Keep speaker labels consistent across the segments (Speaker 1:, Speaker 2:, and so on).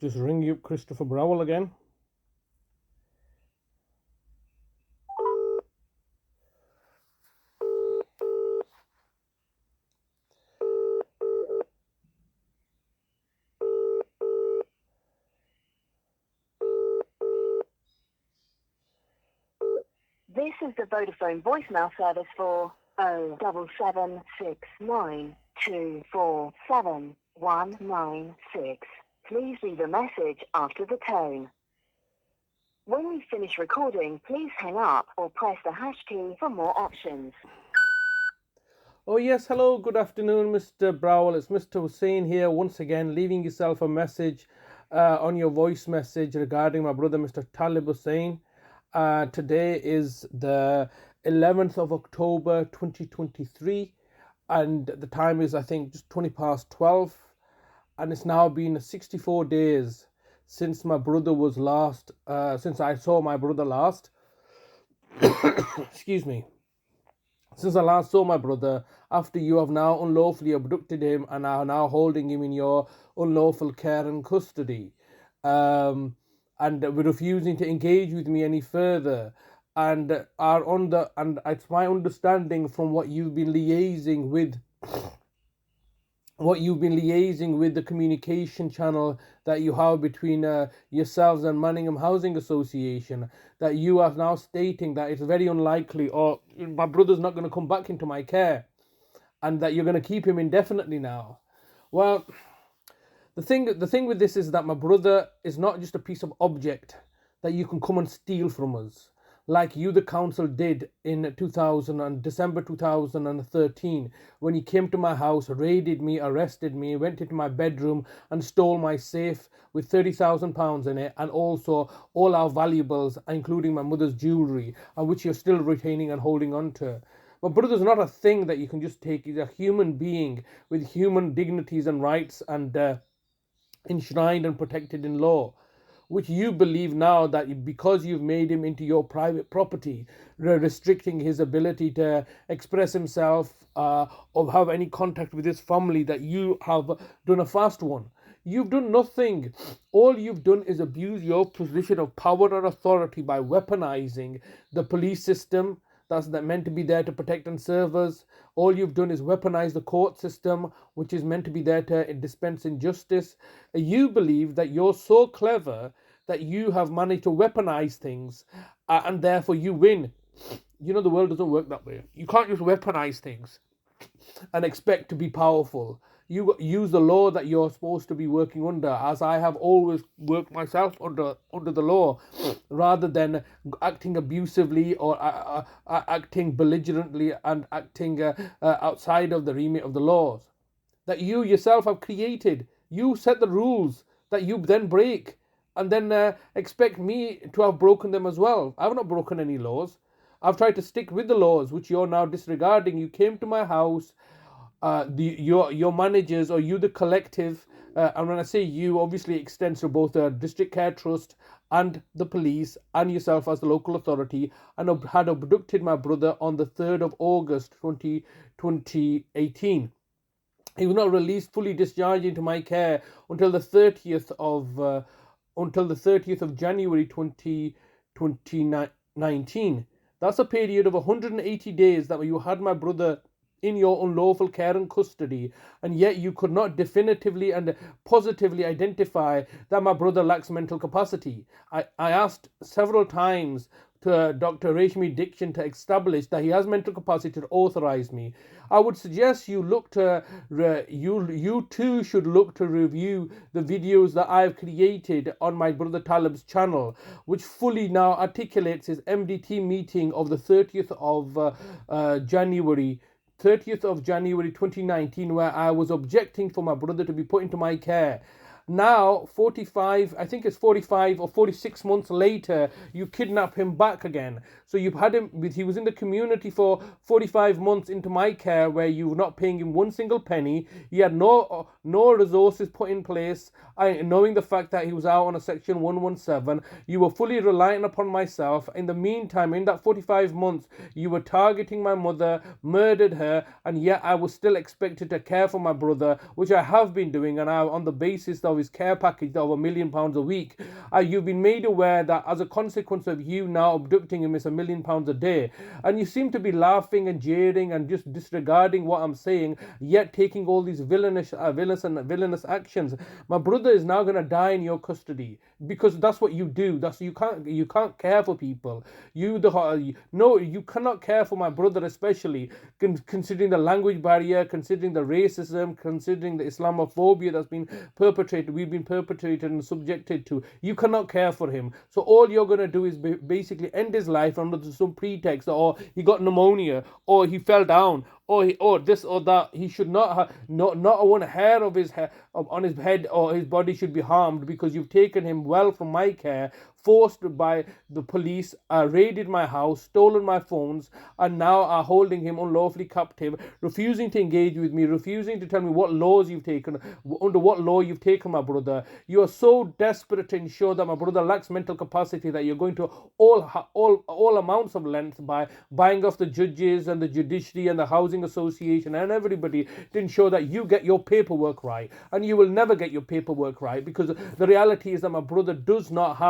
Speaker 1: Just ring you up Christopher Browell again.
Speaker 2: This is the Vodafone voicemail service for 07769247196. Please leave a message after the tone. When you finish recording, please hang up or press the hash key for more options.
Speaker 1: Oh yes, hello, good afternoon, Mr. Browell. It's Mr. Hussein here once again, leaving yourself a message on your voice message regarding my brother, Mr. Talib Hussein. Today is the 11th of October 2023, and the time is, I think, just 20 past 12, and it's now been 64 days since my brother was last, since I saw my brother last. Excuse me. Since I last saw my brother, after you have now unlawfully abducted him and are now holding him in your unlawful care and custody, and refusing to engage with me any further, and are on the and it's my understanding from what you've been liaising with the communication channel that you have between yourselves and Manningham Housing Association, that you are now stating that it's very unlikely or my brother's not going to come back into my care, and that you're going to keep him indefinitely now. Well, the thing with this is that my brother is not just a piece of object that you can come and steal from us, like you, the council, did in December 2013, when he came to my house, raided me, arrested me, went into my bedroom and stole my safe with £30,000 in it, and also all our valuables, including my mother's jewellery, which you're still retaining and holding on to. My brother's not a thing that you can just take. He's a human being with human dignities and rights, and enshrined and protected in law, which you believe now that because you've made him into your private property, restricting his ability to express himself or have any contact with his family, that you have done a fast one. You've done nothing. All you've done is abuse your position of power or authority by weaponizing the police system that's meant to be there to protect and serve us. All you've done is weaponize the court system, which is meant to be there to dispense injustice. You believe that you're so clever that you have managed to weaponize things, and therefore you win. You know, the world doesn't work that way. You can't just weaponize things and expect to be powerful. You use the law that you're supposed to be working under, as I have always worked myself under the law, rather than acting abusively or acting belligerently and acting outside of the remit of the laws that you yourself have created. You set the rules that you then break, and then expect me to have broken them as well. I've not broken any laws. I've tried to stick with the laws, which you're now disregarding. You came to my house, your managers, or you, the collective, and when I say you, obviously it extends to both the District Care Trust and the police and yourself as the local authority, and had abducted my brother on the 3rd of August 2018. He was not released fully discharged into my care until the 30th of January 2019. That's a period of 180 days that you had my brother in your unlawful care and custody, and yet you could not definitively and positively identify that my brother lacks mental capacity. I asked several times to Dr. Reshmi Dixon to establish that he has mental capacity to authorize me. I would suggest you look to you too should look to review the videos that I've created on my brother Talib's channel, which fully now articulates his MDT meeting of the 30th of January 2019, where I was objecting for my brother to be put into my care. Now, 45, I think it's 45 or 46 months later, you kidnap him back again. So you've had him, he was in the community for 45 months into my care, where you were not paying him one single penny. He had no resources put in place. Knowing the fact that he was out on a Section 117, you were fully reliant upon myself. In the meantime, in that 45 months, you were targeting my mother, murdered her, and yet I was still expected to care for my brother, which I have been doing, and on the basis of of his care package of £1 million a week. You've been made aware that as a consequence of you now abducting him, it's £1 million a day. And you seem to be laughing and jeering and just disregarding what I'm saying, yet taking all these villainous actions. My brother is now going to die in your custody because that's what you do. You can't care for people. You cannot care for my brother, especially considering the language barrier, considering the racism, considering the Islamophobia we've been perpetrated and subjected to. You cannot care for him. So all you're going to do is basically end his life under some pretext, or he got pneumonia, or he fell down, or this or that. He should not have not one hair of his hair on his head or his body should be harmed, because you've taken him well from my care, forced by the police, raided my house, stolen my phones, and now are holding him unlawfully captive, refusing to engage with me, refusing to tell me what laws you've taken, under what law you've taken my brother. You are so desperate to ensure that my brother lacks mental capacity that you're going to all amounts of length by buying off the judges and the judiciary and the housing association and everybody to ensure that you get your paperwork right. And you will never get your paperwork right, because the reality is that my brother does not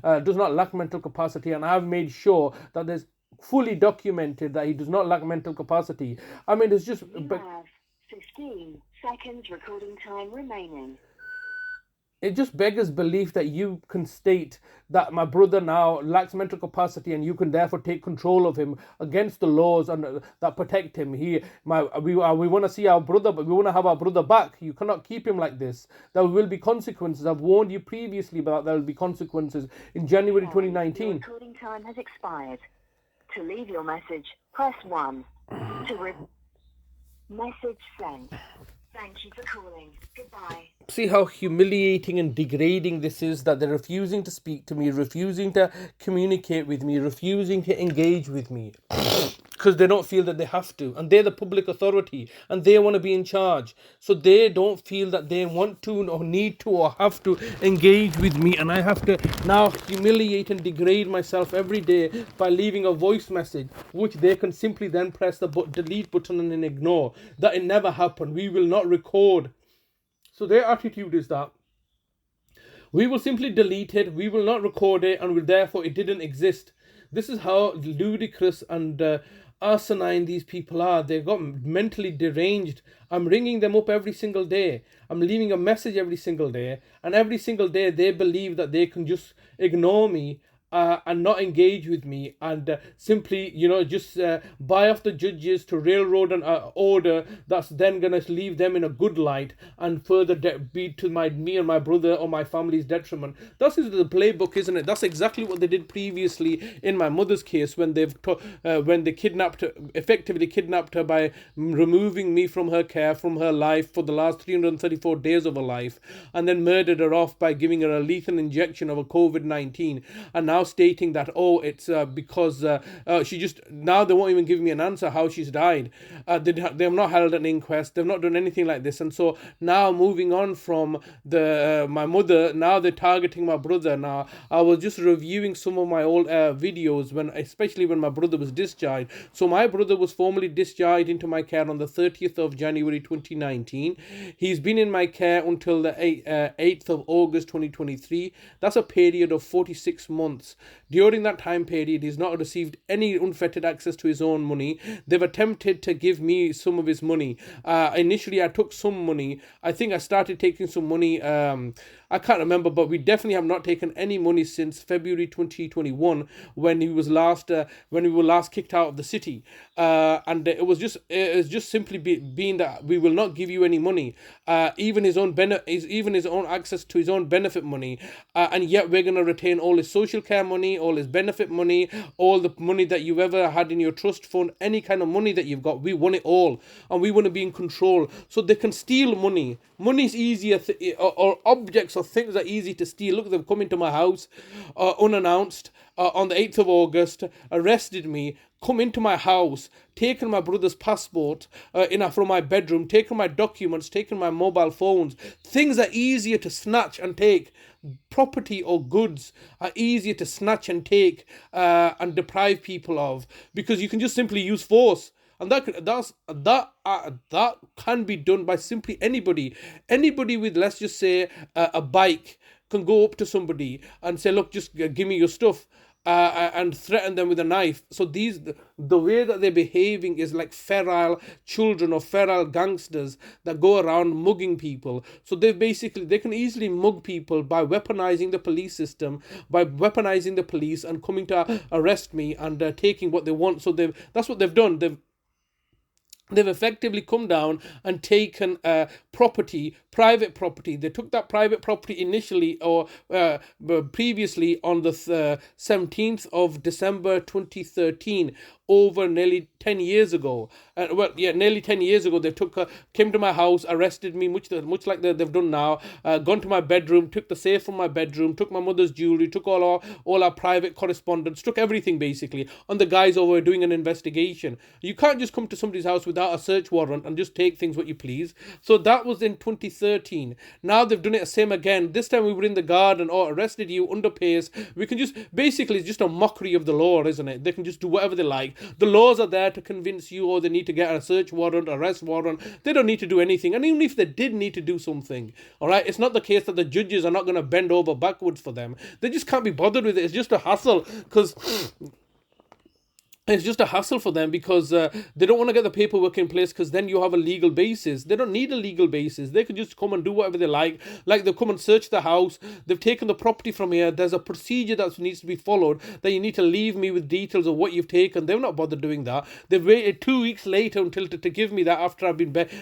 Speaker 1: lack mental capacity, and I've made sure that there's fully documented that he does not lack mental capacity. I mean, it's just...
Speaker 2: You have 15 seconds recording time remaining.
Speaker 1: It just beggars belief that you can state that my brother now lacks mental capacity and you can therefore take control of him against the laws and that protect him. We want to see our brother, but we want to have our brother back. You cannot keep him like this. There will be consequences. I've warned you previously about there will be consequences in January 2019.
Speaker 2: Your recording time has expired. To leave your message, press 1. Message sent. Thank you for calling. Goodbye.
Speaker 1: See how humiliating and degrading this is, that they're refusing to speak to me, refusing to communicate with me, refusing to engage with me because they don't feel that they have to, and they're the public authority and they want to be in charge, so they don't feel that they want to or need to or have to engage with me, and I have to now humiliate and degrade myself every day by leaving a voice message which they can simply then press the delete button and then ignore. That it never happened. We will not record. So their attitude is that we will simply delete it, we will not record it, and therefore it didn't exist. This is how ludicrous and asinine these people are. They've got mentally deranged. I'm ringing them up every single day. I'm leaving a message every single day, and every single day they believe that they can just ignore me and not engage with me, and simply, just buy off the judges to railroad an order that's then going to leave them in a good light and further be to me and my brother or my family's detriment. That is the playbook, isn't it? That's exactly what they did previously in my mother's case, when they effectively kidnapped her by removing me from her care, from her life for the last 334 days of her life, and then murdered her off by giving her a lethal injection of a COVID-19, and now stating that it's because she just, now they won't even give me an answer how she's died. They have not held an inquest, they've not done anything like this, and so now moving on from my mother, now they're targeting my brother. Now I was just reviewing some of my old videos, especially when my brother was discharged. So my brother was formally discharged into my care on the 30th of January 2019. He's been in my care until the 8th of August 2023. That's a period of 46 months. During that time period, he's not received any unfettered access to his own money. They've attempted to give me some of his money. Initially, I took some money. I think I started taking some money. I can't remember, but we definitely have not taken any money since February 2021, when we were last kicked out of the city. And it was just simply being that we will not give you any money, even his own access to his own benefit money, and yet we're going to retain all his social care money, all his benefit money, all the money that you've ever had in your trust fund, any kind of money that you've got. We want it all, and we want to be in control. So they can steal money. Money's easier, or objects or things are easy to steal. Look, they've come into my house unannounced on the 8th of August, arrested me, come into my house, taken my brother's passport from my bedroom, taken my documents, taken my mobile phones. Things are easier to snatch and take. Property or goods are easier to snatch and take and deprive people of, because you can just simply use force. and that can be done by simply anybody with, let's just say, a bike can go up to somebody and say, look, just give me your stuff, and threaten them with a knife. So the way that they're behaving is like feral children or feral gangsters that go around mugging people. So they can easily mug people by weaponizing the police system, by weaponizing the police and coming to arrest me and taking what they want. So that's what they've done. They've effectively come down and taken private property. They took that private property initially or previously on the 17th of December 2013, over nearly 10 years ago. Nearly 10 years ago, they came to my house, arrested me, much like they've done now, gone to my bedroom, took the safe from my bedroom, took my mother's jewelry, took all our private correspondence, took everything basically, on the guys over doing an investigation. You can't just come to somebody's house without a search warrant and just take things what you please. So that was in 2013. Now they've done it the same again. This time we were in the garden or arrested you under pace. We can just, basically, it's just a mockery of the law, isn't it? They can just do whatever they like. The laws are there to convince you, or they need to get a search warrant, arrest warrant. They don't need to do anything. And even if they did need to do something, all right, it's not the case that the judges are not going to bend over backwards for them. They just can't be bothered with it. It's just a hassle, because it's just a hassle for them, because they don't want to get the paperwork in place, because then you have a legal basis. They don't need a legal basis. They can just come and do whatever they like. Like, they've come and searched the house. They've taken the property from here. There's a procedure that needs to be followed, that you need to leave me with details of what you've taken. They've not bothered doing that. They've waited 2 weeks later until to give me that, after I've been begging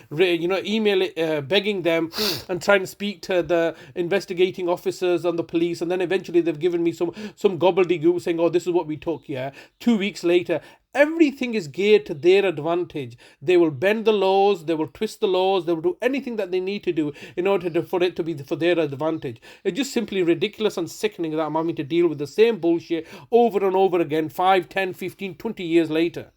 Speaker 1: them and trying to speak to the investigating officers and the police. And then eventually they've given me some gobbledygook saying, oh, this is what we took, yeah. 2 weeks later. Everything is geared to their advantage. They will bend the laws, they will twist the laws, they will do anything that they need to do in order for it to be for their advantage. It's just simply ridiculous and sickening that I'm having to deal with the same bullshit over and over again 5, 10, 15, 20 years later.